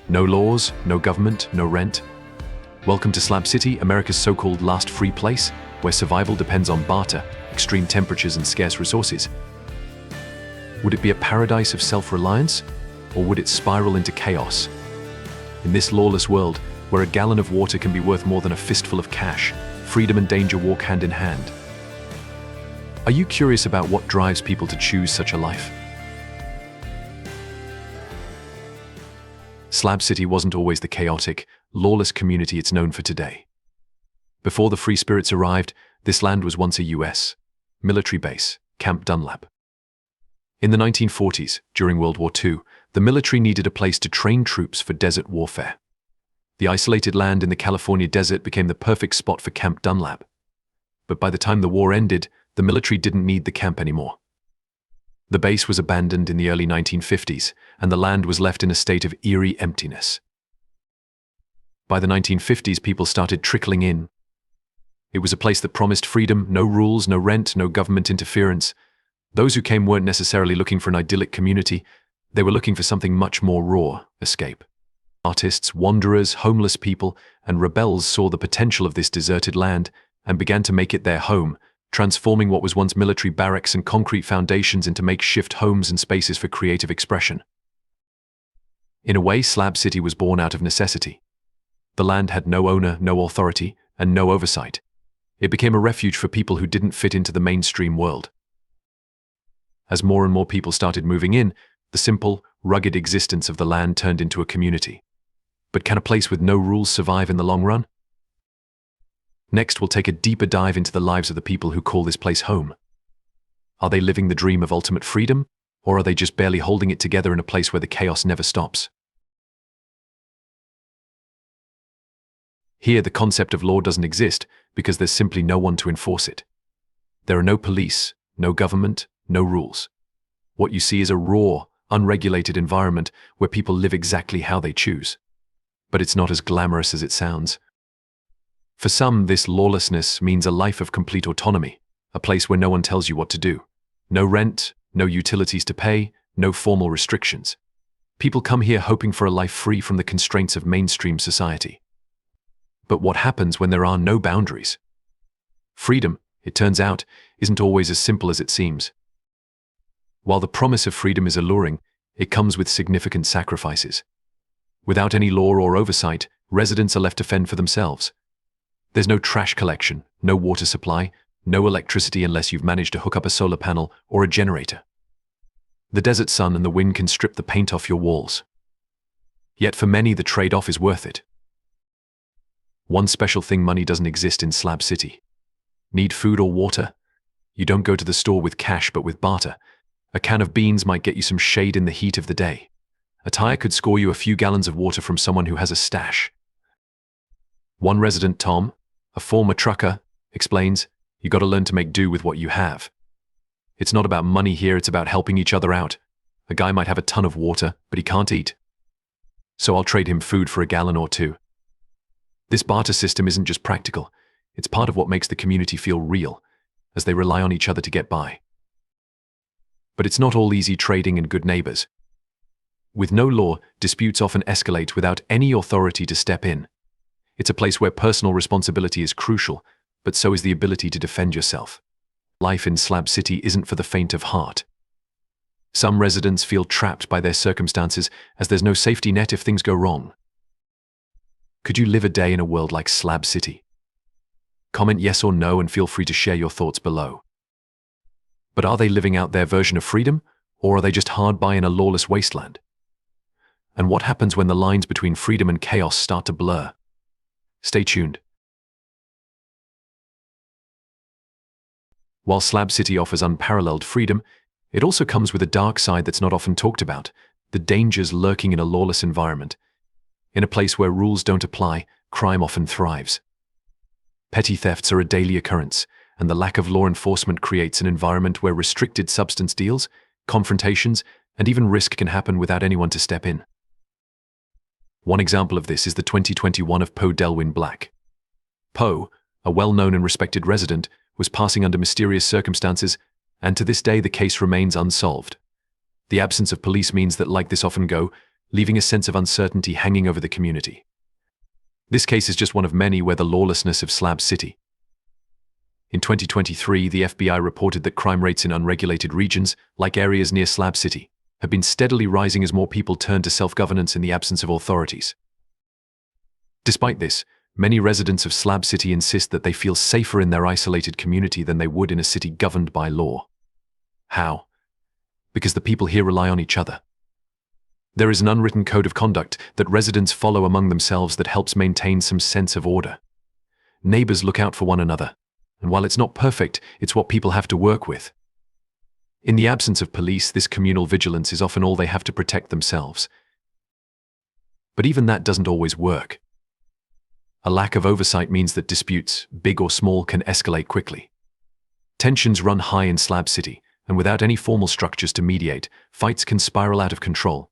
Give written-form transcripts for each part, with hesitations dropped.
No laws, no government, no rent. Welcome to Slab City, America's so-called last free place, where survival depends on barter, extreme temperatures and scarce resources. Would it be a paradise of self-reliance, or would it spiral into chaos? In this lawless world, where a gallon of water can be worth more than a fistful of cash, freedom and danger walk hand in hand. Are you curious about what drives people to choose such a life? Slab City wasn't always the chaotic, lawless community it's known for today. Before the free spirits arrived, this land was once a US military base, Camp Dunlap. In the 1940s, during World War II, the military needed a place to train troops for desert warfare. The isolated land in the California desert became the perfect spot for Camp Dunlap. But by the time the war ended, the military didn't need the camp anymore. The base was abandoned in the early 1950s, and the land was left in a state of eerie emptiness. By the 1950s, people started trickling in. It was a place that promised freedom, no rules, no rent, no government interference. Those who came weren't necessarily looking for an idyllic community. They were looking for something much more raw: escape. Artists, wanderers, homeless people, and rebels saw the potential of this deserted land and began to make it their home, transforming what was once military barracks and concrete foundations into makeshift homes and spaces for creative expression. In a way, Slab City was born out of necessity. The land had no owner, no authority, and no oversight. It became a refuge for people who didn't fit into the mainstream world. As more and more people started moving in, the simple, rugged existence of the land turned into a community. But can a place with no rules survive in the long run? Next, we'll take a deeper dive into the lives of the people who call this place home. Are they living the dream of ultimate freedom, or are they just barely holding it together in a place where the chaos never stops? Here, the concept of law doesn't exist because there's simply no one to enforce it. There are no police, no government, no rules. What you see is a raw, unregulated environment where people live exactly how they choose. But it's not as glamorous as it sounds. For some, this lawlessness means a life of complete autonomy, a place where no one tells you what to do. No rent, no utilities to pay, no formal restrictions. People come here hoping for a life free from the constraints of mainstream society. But what happens when there are no boundaries? Freedom, it turns out, isn't always as simple as it seems. While the promise of freedom is alluring, it comes with significant sacrifices. Without any law or oversight, residents are left to fend for themselves. There's no trash collection, no water supply, no electricity unless you've managed to hook up a solar panel or a generator. The desert sun and the wind can strip the paint off your walls. Yet for many, the trade-off is worth it. One special thing: money doesn't exist in Slab City. Need food or water? You don't go to the store with cash but with barter. A can of beans might get you some shade in the heat of the day. A tire could score you a few gallons of water from someone who has a stash. One resident, Tom, a former trucker, explains, "You got to learn to make do with what you have." It's not about money here, it's about helping each other out. A guy might have a ton of water, but he can't eat. So I'll trade him food for a gallon or two. This barter system isn't just practical, it's part of what makes the community feel real, as they rely on each other to get by. But it's not all easy trading and good neighbors. With no law, disputes often escalate without any authority to step in. It's a place where personal responsibility is crucial, but so is the ability to defend yourself. Life in Slab City isn't for the faint of heart. Some residents feel trapped by their circumstances as there's no safety net if things go wrong. Could you live a day in a world like Slab City? Comment yes or no and feel free to share your thoughts below. But are they living out their version of freedom, or are they just hard by in a lawless wasteland? And what happens when the lines between freedom and chaos start to blur? Stay tuned. While Slab City offers unparalleled freedom, it also comes with a dark side that's not often talked about: the dangers lurking in a lawless environment. In a place where rules don't apply, crime often thrives. Petty thefts are a daily occurrence, and the lack of law enforcement creates an environment where restricted substance deals, confrontations, and even risk can happen without anyone to step in. One example of this is the 2021 of Poe Delwyn Black. Poe, a well-known and respected resident, was passing under mysterious circumstances, and to this day the case remains unsolved. The absence of police means that, like this often go, leaving a sense of uncertainty hanging over the community. This case is just one of many where the lawlessness of Slab City. In 2023, the FBI reported that crime rates in unregulated regions, like areas near Slab City, have been steadily rising as more people turn to self-governance in the absence of authorities. Despite this, many residents of Slab City insist that they feel safer in their isolated community than they would in a city governed by law. How? Because the people here rely on each other. There is an unwritten code of conduct that residents follow among themselves that helps maintain some sense of order. Neighbors look out for one another, and while it's not perfect, it's what people have to work with. In the absence of police, this communal vigilance is often all they have to protect themselves. But even that doesn't always work. A lack of oversight means that disputes, big or small, can escalate quickly. Tensions run high in Slab City, and without any formal structures to mediate, fights can spiral out of control.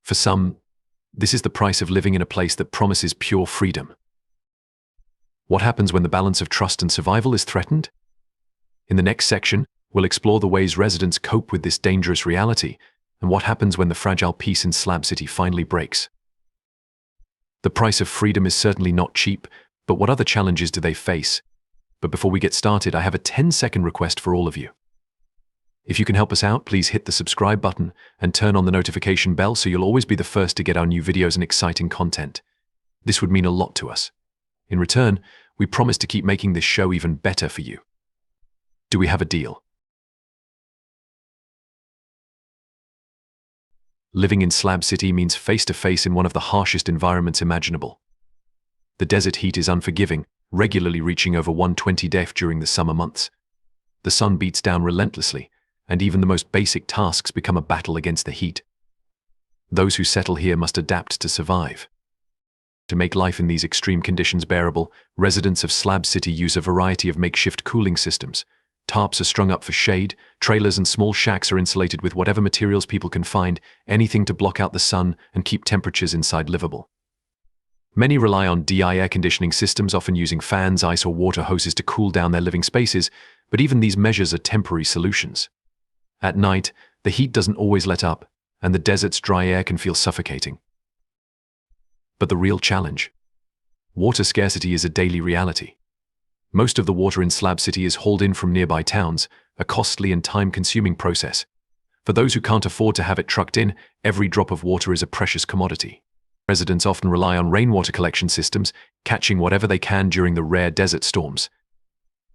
For some, this is the price of living in a place that promises pure freedom. What happens when the balance of trust and survival is threatened? In the next section, we'll explore the ways residents cope with this dangerous reality and what happens when the fragile peace in Slab City finally breaks. The price of freedom is certainly not cheap, but what other challenges do they face? But before we get started, I have a 10-second request for all of you. If you can help us out, please hit the subscribe button and turn on the notification bell so you'll always be the first to get our new videos and exciting content. This would mean a lot to us. In return, we promise to keep making this show even better for you. Do we have a deal? Living in Slab City means face-to-face in one of the harshest environments imaginable. The desert heat is unforgiving, regularly reaching over 120 degrees during the summer months. The sun beats down relentlessly, and even the most basic tasks become a battle against the heat. Those who settle here must adapt to survive. To make life in these extreme conditions bearable, residents of Slab City use a variety of makeshift cooling systems. Tarps are strung up for shade, trailers and small shacks are insulated with whatever materials people can find, anything to block out the sun and keep temperatures inside livable. Many rely on DI air conditioning systems, often using fans, ice or water hoses to cool down their living spaces, but even these measures are temporary solutions. At night, the heat doesn't always let up, and the desert's dry air can feel suffocating. But the real challenge? Water scarcity is a daily reality. Most of the water in Slab City is hauled in from nearby towns, a costly and time-consuming process. For those who can't afford to have it trucked in, every drop of water is a precious commodity. Residents often rely on rainwater collection systems, catching whatever they can during the rare desert storms.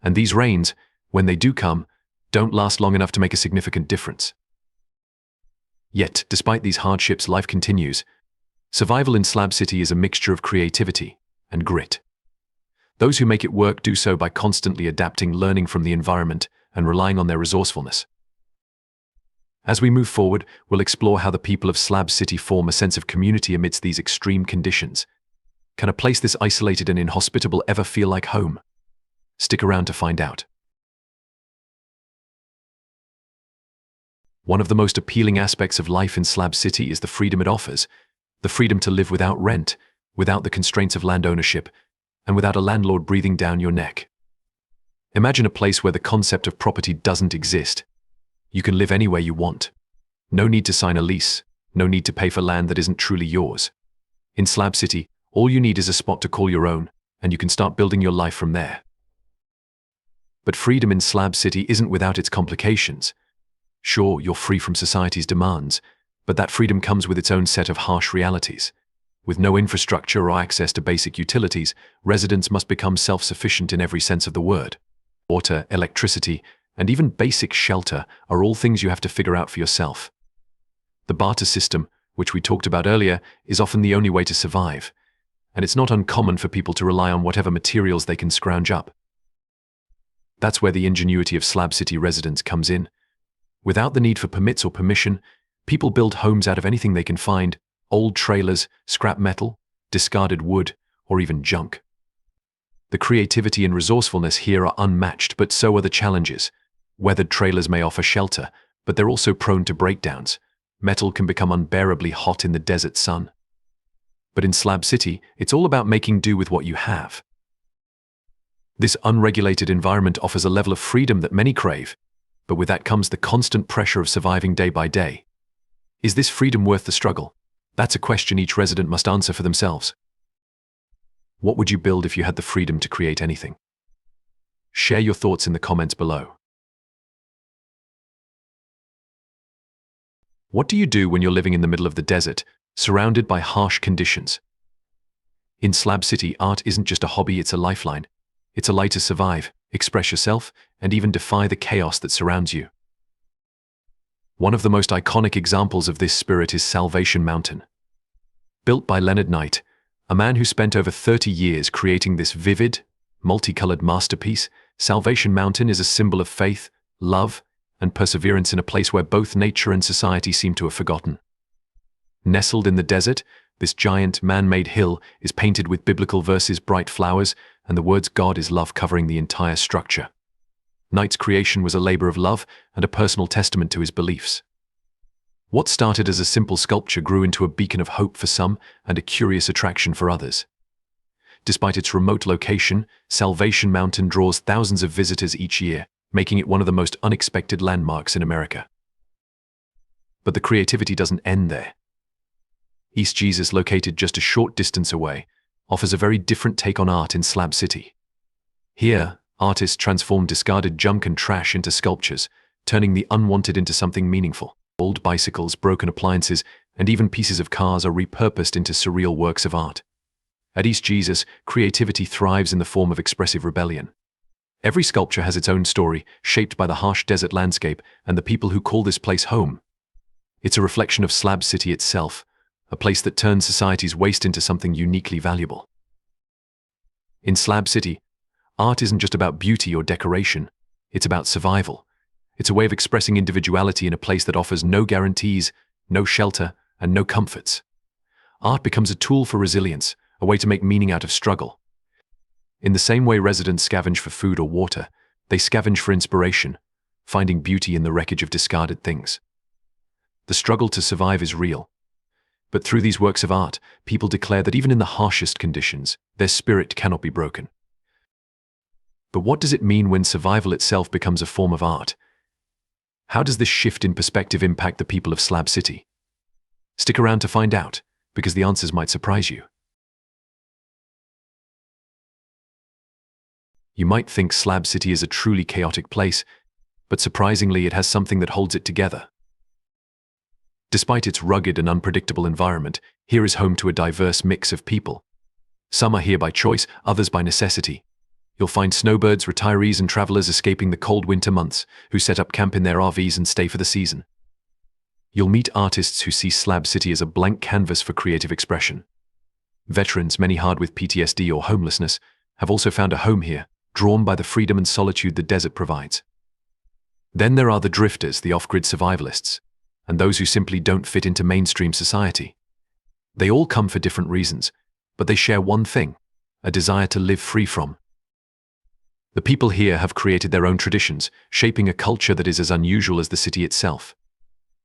And these rains, when they do come, don't last long enough to make a significant difference. Yet, despite these hardships, life continues. Survival in Slab City is a mixture of creativity and grit. Those who make it work do so by constantly adapting, learning from the environment, and relying on their resourcefulness. As we move forward, we'll explore how the people of Slab City form a sense of community amidst these extreme conditions. Can a place this isolated and inhospitable ever feel like home? Stick around to find out. One of the most appealing aspects of life in Slab City is the freedom it offers. The freedom to live without rent, without the constraints of land ownership, and without a landlord breathing down your neck. Imagine a place where the concept of property doesn't exist. You can live anywhere you want. No need to sign a lease, no need to pay for land that isn't truly yours. In Slab City, all you need is a spot to call your own, and you can start building your life from there. But freedom in Slab City isn't without its complications. Sure, you're free from society's demands, but that freedom comes with its own set of harsh realities. With no infrastructure or access to basic utilities, residents must become self-sufficient in every sense of the word. Water, electricity, and even basic shelter are all things you have to figure out for yourself. The barter system, which we talked about earlier, is often the only way to survive, and it's not uncommon for people to rely on whatever materials they can scrounge up. That's where the ingenuity of Slab City residents comes in. Without the need for permits or permission, people build homes out of anything they can find: old trailers, scrap metal, discarded wood, or even junk. The creativity and resourcefulness here are unmatched, but so are the challenges. Weathered trailers may offer shelter, but they're also prone to breakdowns. Metal can become unbearably hot in the desert sun. But in Slab City, it's all about making do with what you have. This unregulated environment offers a level of freedom that many crave, but with that comes the constant pressure of surviving day by day. Is this freedom worth the struggle? That's a question each resident must answer for themselves. What would you build if you had the freedom to create anything? Share your thoughts in the comments below. What do you do when you're living in the middle of the desert, surrounded by harsh conditions? In Slab City, art isn't just a hobby, it's a lifeline. It's a light to survive, express yourself, and even defy the chaos that surrounds you. One of the most iconic examples of this spirit is Salvation Mountain. Built by Leonard Knight, a man who spent over 30 years creating this vivid, multicolored masterpiece, Salvation Mountain is a symbol of faith, love, and perseverance in a place where both nature and society seem to have forgotten. Nestled in the desert, this giant man-made hill is painted with biblical verses, bright flowers, and the words "God is love" covering the entire structure. Knight's creation was a labor of love and a personal testament to his beliefs. What started as a simple sculpture grew into a beacon of hope for some and a curious attraction for others. Despite its remote location, Salvation Mountain draws thousands of visitors each year, making it one of the most unexpected landmarks in America. But the creativity doesn't end there. East Jesus, located just a short distance away, offers a very different take on art in Slab City. Here, artists transform discarded junk and trash into sculptures, turning the unwanted into something meaningful. Old bicycles, broken appliances, and even pieces of cars are repurposed into surreal works of art. At East Jesus, creativity thrives in the form of expressive rebellion. Every sculpture has its own story, shaped by the harsh desert landscape and the people who call this place home. It's a reflection of Slab City itself, a place that turns society's waste into something uniquely valuable. In Slab City, art isn't just about beauty or decoration, it's about survival. It's a way of expressing individuality in a place that offers no guarantees, no shelter, and no comforts. Art becomes a tool for resilience, a way to make meaning out of struggle. In the same way residents scavenge for food or water, they scavenge for inspiration, finding beauty in the wreckage of discarded things. The struggle to survive is real. But through these works of art, people declare that even in the harshest conditions, their spirit cannot be broken. But what does it mean when survival itself becomes a form of art? How does this shift in perspective impact the people of Slab City? Stick around to find out, because the answers might surprise you. You might think Slab City is a truly chaotic place, but surprisingly it has something that holds it together. Despite its rugged and unpredictable environment, here is home to a diverse mix of people. Some are here by choice, others by necessity. You'll find snowbirds, retirees, and travelers escaping the cold winter months, who set up camp in their RVs and stay for the season. You'll meet artists who see Slab City as a blank canvas for creative expression. Veterans, many hard with PTSD or homelessness, have also found a home here, drawn by the freedom and solitude the desert provides. Then there are the drifters, the off-grid survivalists, and those who simply don't fit into mainstream society. They all come for different reasons, but they share one thing: a desire to live free from. The people here have created their own traditions, shaping a culture that is as unusual as the city itself.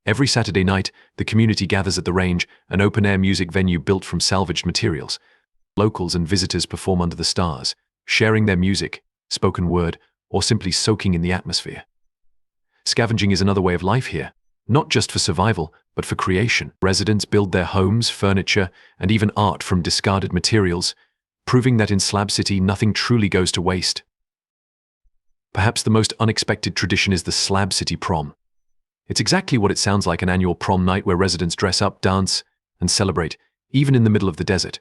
Every Saturday night, the community gathers at the range, an open-air music venue built from salvaged materials. Locals and visitors perform under the stars, sharing their music, spoken word, or simply soaking in the atmosphere. Scavenging is another way of life here, not just for survival, but for creation. Residents build their homes, furniture, and even art from discarded materials, proving that in Slab City nothing truly goes to waste. Perhaps the most unexpected tradition is the Slab City prom. It's exactly what it sounds like: an annual prom night where residents dress up, dance, and celebrate, even in the middle of the desert.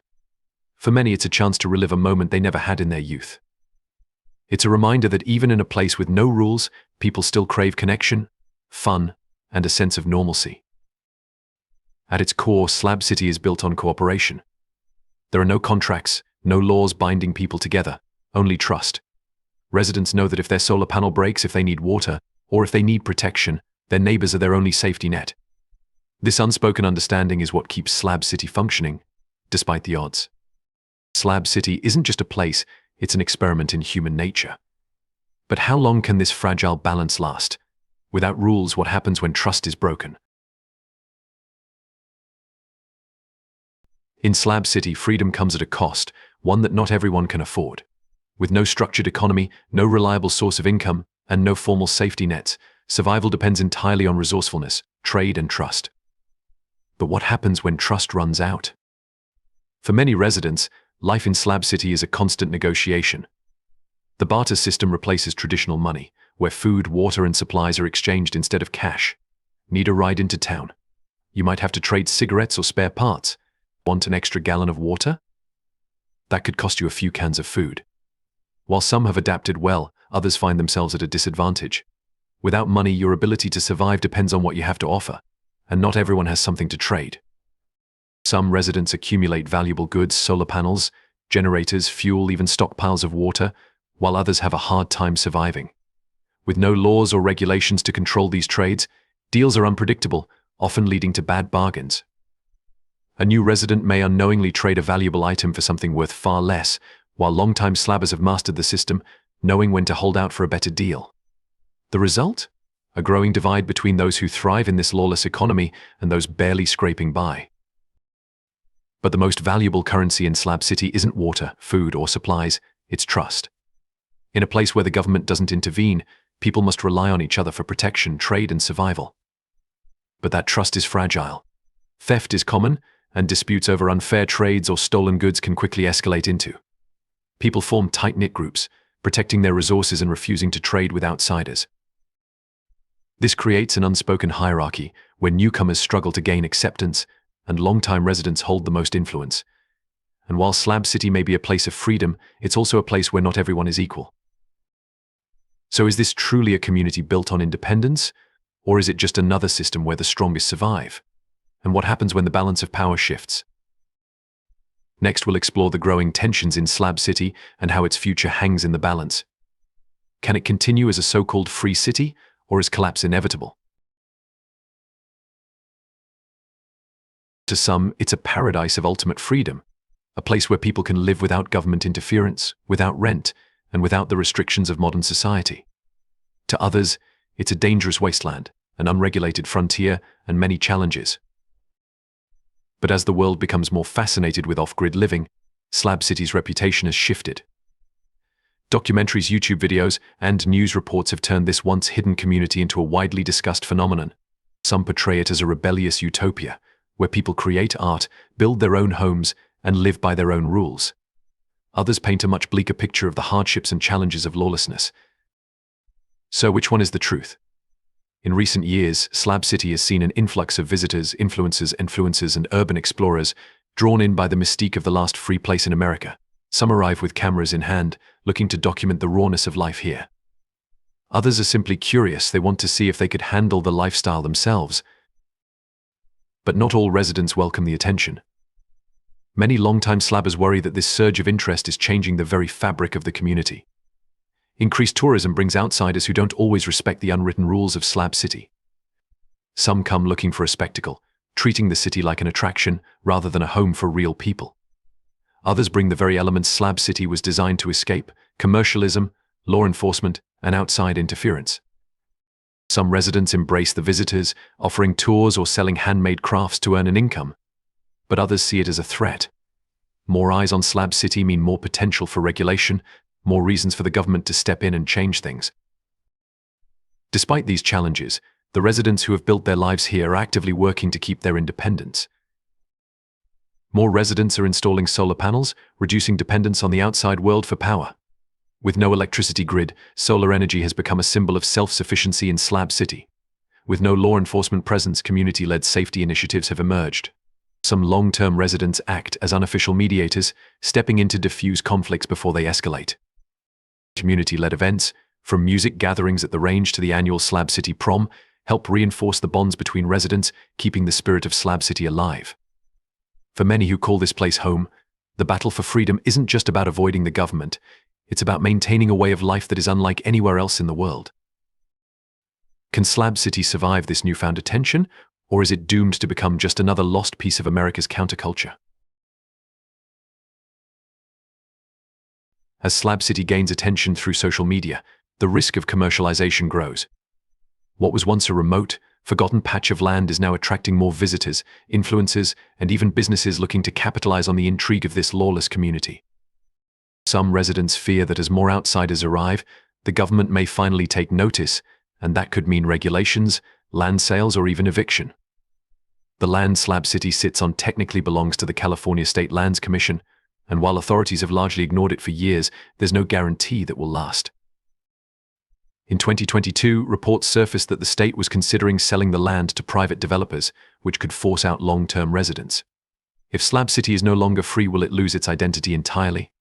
For many, it's a chance to relive a moment they never had in their youth. It's a reminder that even in a place with no rules, people still crave connection, fun, and a sense of normalcy. At its core, Slab City is built on cooperation. There are no contracts, no laws binding people together, only trust. Residents know that if their solar panel breaks, if they need water, or if they need protection, their neighbors are their only safety net. This unspoken understanding is what keeps Slab City functioning, despite the odds. Slab City isn't just a place, it's an experiment in human nature. But how long can this fragile balance last? Without rules, what happens when trust is broken? In Slab City, freedom comes at a cost, one that not everyone can afford. With no structured economy, no reliable source of income, and no formal safety nets, survival depends entirely on resourcefulness, trade, and trust. But what happens when trust runs out? For many residents, life in Slab City is a constant negotiation. The barter system replaces traditional money, where food, water, and supplies are exchanged instead of cash. Need a ride into town? You might have to trade cigarettes or spare parts. Want an extra gallon of water? That could cost you a few cans of food. While some have adapted well, others find themselves at a disadvantage. Without money, your ability to survive depends on what you have to offer, and not everyone has something to trade. Some residents accumulate valuable goods, solar panels, generators, fuel, even stockpiles of water, while others have a hard time surviving. With no laws or regulations to control these trades, deals are unpredictable, often leading to bad bargains. A new resident may unknowingly trade a valuable item for something worth far less, while long-time slabbers have mastered the system, knowing when to hold out for a better deal. The result? A growing divide between those who thrive in this lawless economy and those barely scraping by. But the most valuable currency in Slab City isn't water, food, or supplies, it's trust. In a place where the government doesn't intervene, people must rely on each other for protection, trade, and survival. But that trust is fragile. Theft is common, and disputes over unfair trades or stolen goods can quickly escalate into. People form tight-knit groups, protecting their resources and refusing to trade with outsiders. This creates an unspoken hierarchy where newcomers struggle to gain acceptance and long-time residents hold the most influence. And while Slab City may be a place of freedom, it's also a place where not everyone is equal. So is this truly a community built on independence, or is it just another system where the strongest survive? And what happens when the balance of power shifts? Next, we'll explore the growing tensions in Slab City and how its future hangs in the balance. Can it continue as a so-called free city, or is collapse inevitable? To some, it's a paradise of ultimate freedom, a place where people can live without government interference, without rent, and without the restrictions of modern society. To others, it's a dangerous wasteland, an unregulated frontier, and many challenges. But as the world becomes more fascinated with off-grid living, Slab City's reputation has shifted. Documentaries, YouTube videos, and news reports have turned this once hidden community into a widely discussed phenomenon. Some portray it as a rebellious utopia, where people create art, build their own homes, and live by their own rules. Others paint a much bleaker picture of the hardships and challenges of lawlessness. So which one is the truth? In recent years, Slab City has seen an influx of visitors, influencers, and urban explorers drawn in by the mystique of the last free place in America. Some arrive with cameras in hand, looking to document the rawness of life here. Others are simply curious, they want to see if they could handle the lifestyle themselves. But not all residents welcome the attention. Many longtime slabbers worry that this surge of interest is changing the very fabric of the community. Increased tourism brings outsiders who don't always respect the unwritten rules of Slab City. Some come looking for a spectacle, treating the city like an attraction rather than a home for real people. Others bring the very elements Slab City was designed to escape: commercialism, law enforcement, and outside interference. Some residents embrace the visitors, offering tours or selling handmade crafts to earn an income. But others see it as a threat. More eyes on Slab City mean more potential for regulation, more reasons for the government to step in and change things. Despite these challenges, the residents who have built their lives here are actively working to keep their independence. More residents are installing solar panels, reducing dependence on the outside world for power. With no electricity grid, solar energy has become a symbol of self-sufficiency in Slab City. With no law enforcement presence, community-led safety initiatives have emerged. Some long-term residents act as unofficial mediators, stepping in to diffuse conflicts before they escalate. Community-led events, from music gatherings at the range to the annual Slab City prom, help reinforce the bonds between residents, keeping the spirit of Slab City alive. For many who call this place home, the battle for freedom isn't just about avoiding the government, it's about maintaining a way of life that is unlike anywhere else in the world. Can Slab City survive this newfound attention, or is it doomed to become just another lost piece of America's counterculture? As Slab City gains attention through social media, the risk of commercialization grows. What was once a remote, forgotten patch of land is now attracting more visitors, influencers, and even businesses looking to capitalize on the intrigue of this lawless community. Some residents fear that as more outsiders arrive, the government may finally take notice, and that could mean regulations, land sales, or even eviction. The land Slab City sits on technically belongs to the California State Lands Commission, and while authorities have largely ignored it for years, there's no guarantee that will last. In 2022, reports surfaced that the state was considering selling the land to private developers, which could force out long-term residents. If Slab City is no longer free, will it lose its identity entirely?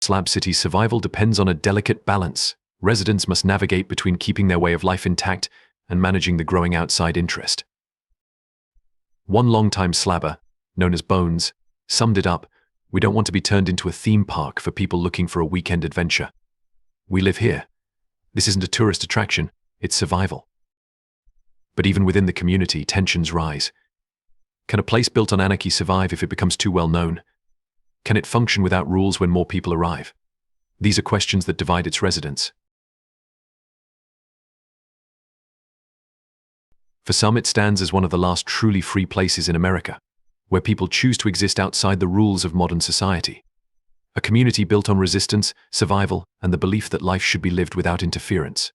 Slab City's survival depends on a delicate balance. Residents must navigate between keeping their way of life intact and managing the growing outside interest. One longtime slabber, known as Bones, summed it up: "We don't want to be turned into a theme park for people looking for a weekend adventure. We live here. This isn't a tourist attraction, it's survival." But even within the community, tensions rise. Can a place built on anarchy survive if it becomes too well known? Can it function without rules when more people arrive? These are questions that divide its residents. For some, it stands as one of the last truly free places in America, where people choose to exist outside the rules of modern society. A community built on resistance, survival, and the belief that life should be lived without interference.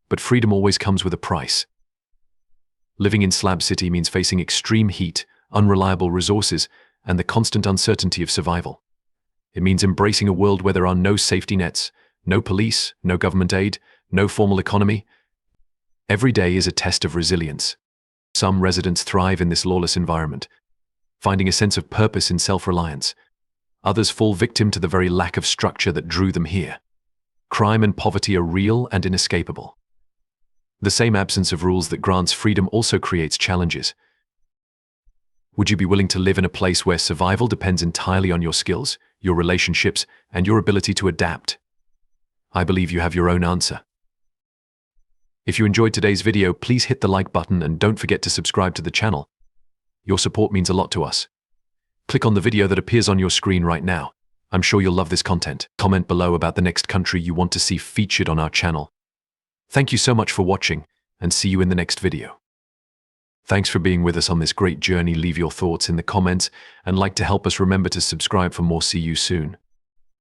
But freedom always comes with a price. Living in Slab City means facing extreme heat, unreliable resources, and the constant uncertainty of survival. It means embracing a world where there are no safety nets, no police, no government aid, no formal economy. Every day is a test of resilience. Some residents thrive in this lawless environment, finding a sense of purpose in self-reliance. Others fall victim to the very lack of structure that drew them here. Crime and poverty are real and inescapable. The same absence of rules that grants freedom also creates challenges. Would you be willing to live in a place where survival depends entirely on your skills, your relationships, and your ability to adapt? I believe you have your own answer. If you enjoyed today's video, please hit the like button and don't forget to subscribe to the channel. Your support means a lot to us. Click on the video that appears on your screen right now. I'm sure you'll love this content. Comment below about the next country you want to see featured on our channel. Thank you so much for watching, and see you in the next video. Thanks for being with us on this great journey. Leave your thoughts in the comments and like to help us. Remember to subscribe for more. See you soon.